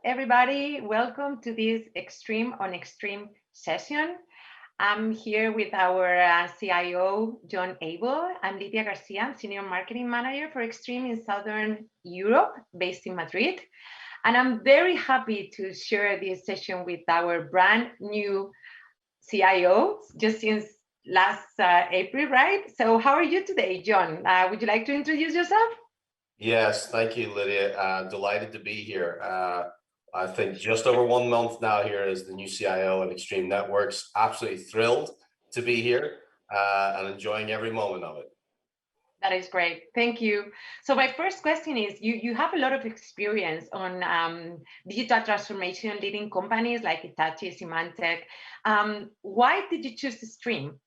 everybody. Welcome to this Extreme on Extreme session. I'm here with our CIO, John Abel. I'm Lydia Garcia, I'm Senior Marketing Manager for Extreme in Southern Europe, based in Madrid. And I'm very happy to share this session with our brand new CIO, just since last April, right? So how are you today, John? Would you like to introduce yourself? Yes, thank you, Lydia. Delighted to be here. I think just over 1 month now here as the new CIO at Extreme Networks. Absolutely thrilled to be here and enjoying every moment of it. That is great. Thank you. So my first question is, you have a lot of experience on digital transformation, leading companies like Hitachi, Symantec. Why did you choose Extreme?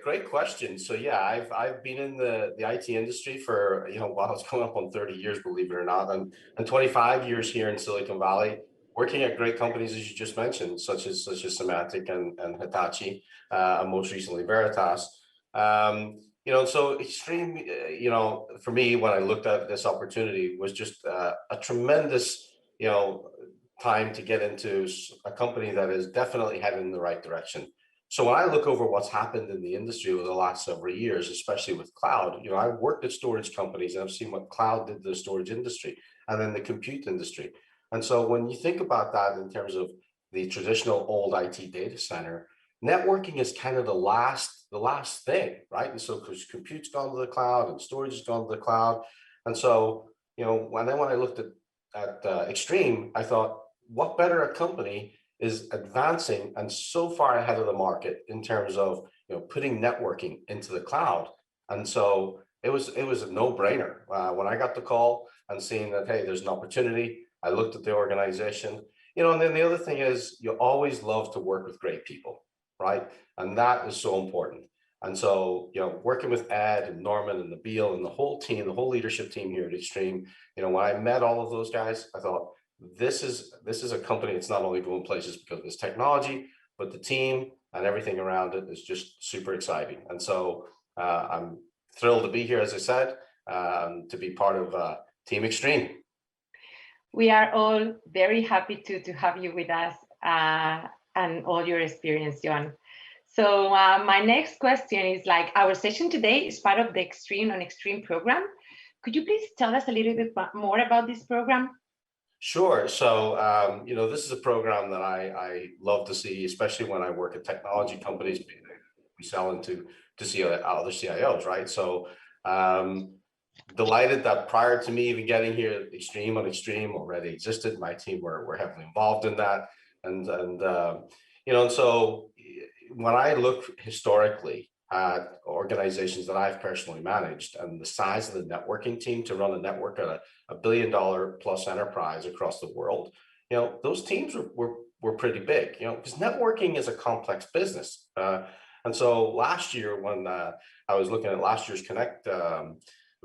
Great question. So yeah, I've been in the IT industry for, while it's coming up on 30 years, believe it or not, and 25 years here in Silicon Valley, working at great companies, as you just mentioned, such as Symantec and Hitachi, and most recently Veritas. So Extreme, for me, when I looked at this opportunity, was just a tremendous, time to get into a company that is definitely headed in the right direction. So when I look over what's happened in the industry over the last several years, especially with cloud, I've worked at storage companies and I've seen what cloud did to the storage industry and then the compute industry. And so when you think about that in terms of the traditional old IT data center, networking is kind of the last thing, right? And so because compute's gone to the cloud and storage has gone to the cloud. And so, and then when I looked at Extreme, I thought, what better a company is advancing and so far ahead of the market in terms of putting networking into the cloud. And so it was a no-brainer when I got the call and seeing that, hey, there's an opportunity. I looked at the organization, and then the other thing is you always love to work with great people, right? And that is so important. And so, working with Ed and Norman and Abel and the whole team, the whole leadership team here at Extreme, when I met all of those guys, I thought, this is a company that's not only going places because of this technology, but the team and everything around it is just super exciting. And so I'm thrilled to be here, as I said, to be part of Team Extreme. We are all very happy to have you with us and all your experience, John. So my next question is, our session today is part of the Extreme on Extreme program. Could you please tell us a little bit more about this program? Sure. So, this is a program that I love to see, especially when I work at technology companies. We sell into other CIOs, right? So, delighted that prior to me even getting here, Extreme on Extreme already existed. My team were heavily involved in that, and so when I look historically at organizations that I've personally managed and the size of the networking team to run a network at $1 billion plus enterprise across the world, those teams were pretty big, because networking is a complex business. And so last year when I was looking at last year's Connect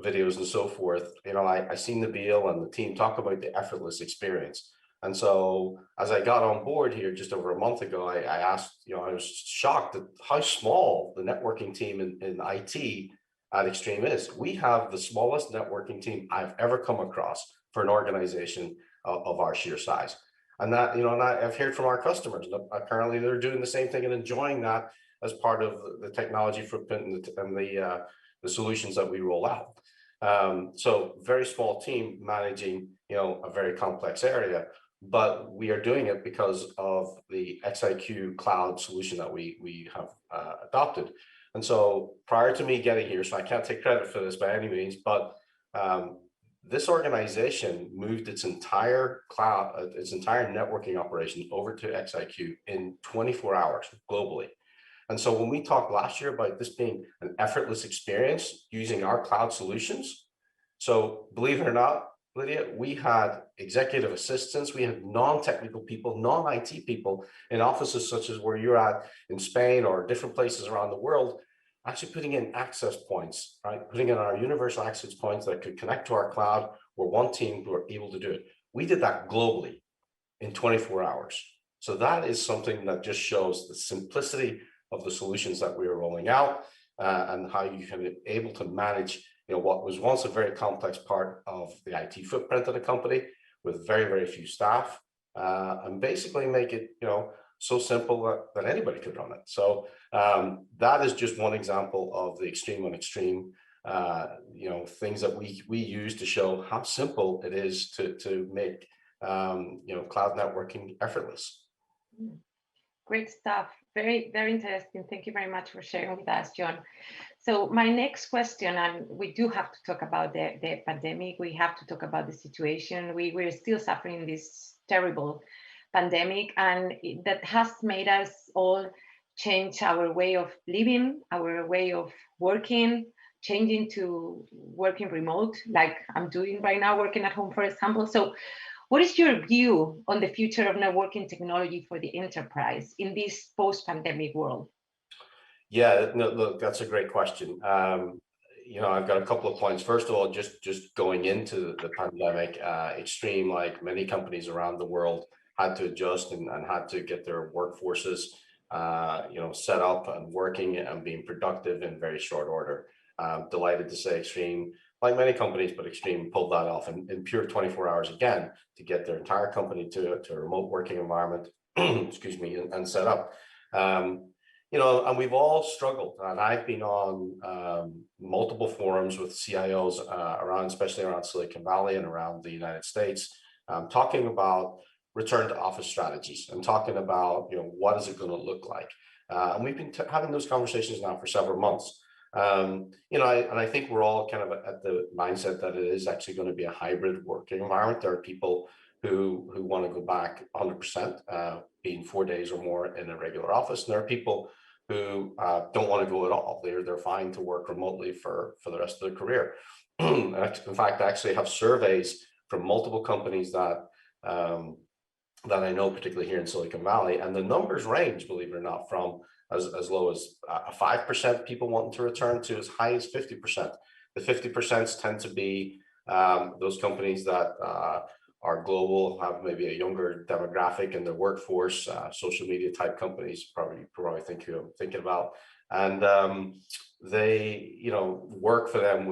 videos and so forth, I seen the Abel and the team talk about the effortless experience. And so as I got on board here just over a month ago, I asked, I was shocked at how small the networking team in IT at Extreme is. We have the smallest networking team I've ever come across for an organization of our sheer size. And that, and I've heard from our customers, apparently they're doing the same thing and enjoying that as part of the technology footprint and the solutions that we roll out. So very small team managing, a very complex area. But we are doing it because of the XIQ cloud solution that we have adopted. And so prior to me getting here, so I can't take credit for this by any means, but this organization moved its entire cloud, its entire networking operation over to XIQ in 24 hours globally. And so when we talked last year about this being an effortless experience using our cloud solutions, so believe it or not, Lydia, we had executive assistants, we had non-technical people, non-IT people in offices such as where you're at in Spain or different places around the world, actually putting in access points, right? Putting in our universal access points that could connect to our cloud, where one team who were able to do it. We did that globally in 24 hours. So that is something that just shows the simplicity of the solutions that we are rolling out and how you can be able to manage what was once a very complex part of the IT footprint of the company with very, very few staff, and basically make it, so simple that anybody could run it. So that is just one example of the extreme on extreme, things that we use to show how simple it is to make, cloud networking effortless. Great stuff. Very, very interesting. Thank you very much for sharing with us, John. So my next question, and we do have to talk about the pandemic. We have to talk about the situation. We're still suffering this terrible pandemic, and that has made us all change our way of living, our way of working, changing to working remote, like I'm doing right now, working at home, for example. So what is your view on the future of networking technology for the enterprise in this post-pandemic world? Yeah, no, look, that's a great question. I've got a couple of points. First of all, just going into the pandemic, Extreme, like many companies around the world, had to adjust and had to get their workforces, set up and working and being productive in very short order. Delighted to say Extreme, like many companies, but Extreme pulled that off in pure 24 hours again to get their entire company to a remote working environment, excuse me, and set up. And we've all struggled, and I've been on multiple forums with CIOs especially around Silicon Valley and around the United States, talking about return to office strategies and talking about, what is it going to look like? And we've been having those conversations now for several months. I think we're all kind of at the mindset that it is actually going to be a hybrid working environment. There are people who want to go back 100%, being 4 days or more in a regular office. And there are people who don't want to go at all. They're fine to work remotely for the rest of their career. In fact, I actually have surveys from multiple companies that I know, particularly here in Silicon Valley, and the numbers range, believe it or not, from as low as 5% people wanting to return to as high as 50%. The 50% tend to be those companies that are global, have maybe a younger demographic in their workforce, social media type companies, probably think you're thinking about. And they, work for them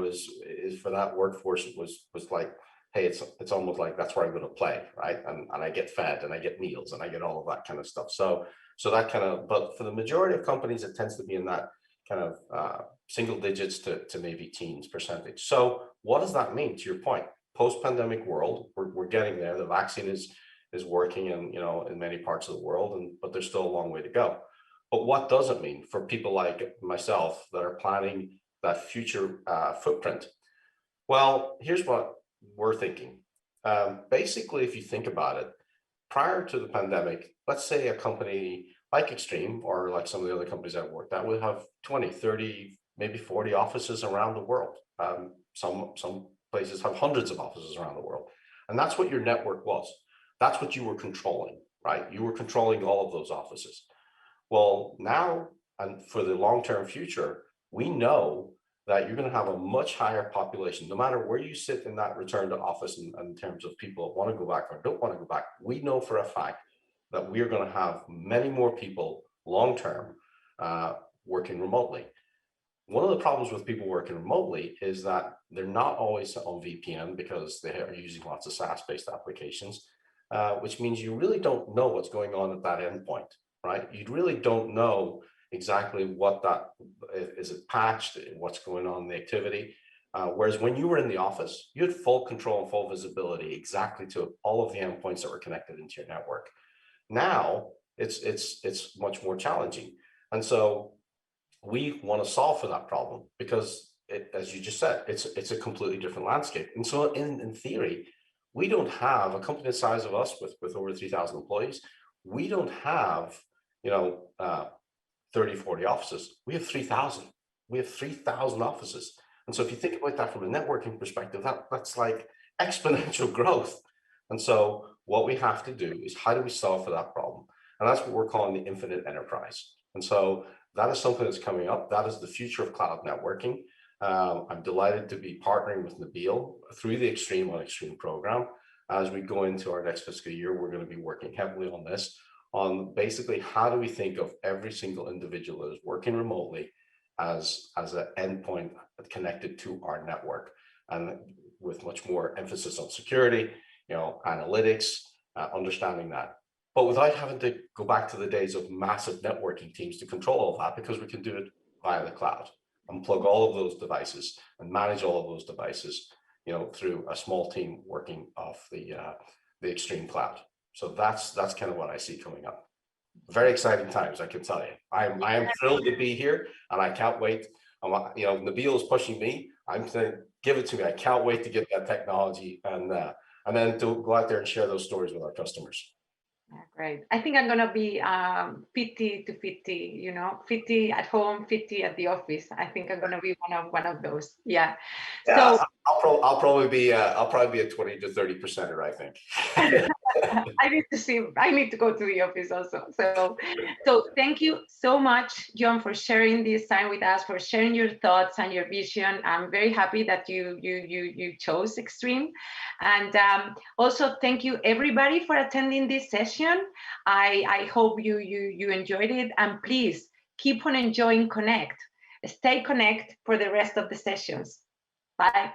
for that workforce was like, hey, it's almost like that's where I'm going to play, right? And I get fed and I get meals and I get all of that kind of stuff. So that kind of, but for the majority of companies, it tends to be in that kind of single digits to maybe teens percentage. So what does that mean? To your point, post-pandemic world, we're getting there. The vaccine is working in many parts of the world, but there's still a long way to go. But what does it mean for people like myself that are planning that future footprint? Well, here's what we're thinking. Basically, if you think about it, prior to the pandemic, let's say a company like Extreme or like some of the other companies I've worked at would have 20, 30, maybe 40 offices around the world. Some places have hundreds of offices around the world. And that's what your network was. That's what you were controlling, right? You were controlling all of those offices. Well, now and for the long-term future, we know that you're going to have a much higher population, no matter where you sit in that return to office in terms of people that want to go back or don't want to go back. We know for a fact that we are going to have many more people long-term working remotely. One of the problems with people working remotely is that they're not always on VPN because they are using lots of SaaS-based applications, which means you really don't know what's going on at that endpoint, right? You really don't know exactly what that is, it patched, what's going on in the activity. Whereas when you were in the office, you had full control and full visibility exactly to all of the endpoints that were connected into your network. Now it's much more challenging. And so we want to solve for that problem because as you just said, it's a completely different landscape. And so in theory, we don't have a company the size of us with over 3,000 employees. We don't have, 30, 40 offices. We have 3,000. We have 3,000 offices. And so if you think about that from a networking perspective, that's like exponential growth. And so what we have to do is how do we solve for that problem? And that's what we're calling the infinite enterprise. And so that is something that's coming up. That is the future of cloud networking. I'm delighted to be partnering with Abel through the Extreme on Extreme program. As we go into our next fiscal year, we're going to be working heavily on this, on basically how do we think of every single individual that is working remotely as an endpoint connected to our network, and with much more emphasis on security, analytics, understanding that. But without having to go back to the days of massive networking teams to control all that, because we can do it via the cloud and plug all of those devices and manage all of those devices, through a small team working off the Extreme cloud. So that's kind of what I see coming up. Very exciting times, I can tell you. I am thrilled to be here, and I can't wait. Nabil is pushing me. I'm saying, give it to me. I can't wait to get that technology and then to go out there and share those stories with our customers. Yeah, great. I think I'm gonna be 50 to 50, 50 at home, 50 at the office. I think I'm gonna be one of those. Yeah. So I'll probably be a 20 to 30%er, I think. I need to go to the office also. So thank you so much, John, for sharing this time with us, for sharing your thoughts and your vision. I'm very happy that you chose Extreme. And also thank you everybody for attending this session. I hope you enjoyed it, and please keep on enjoying Connect. Stay connected for the rest of the sessions. Bye.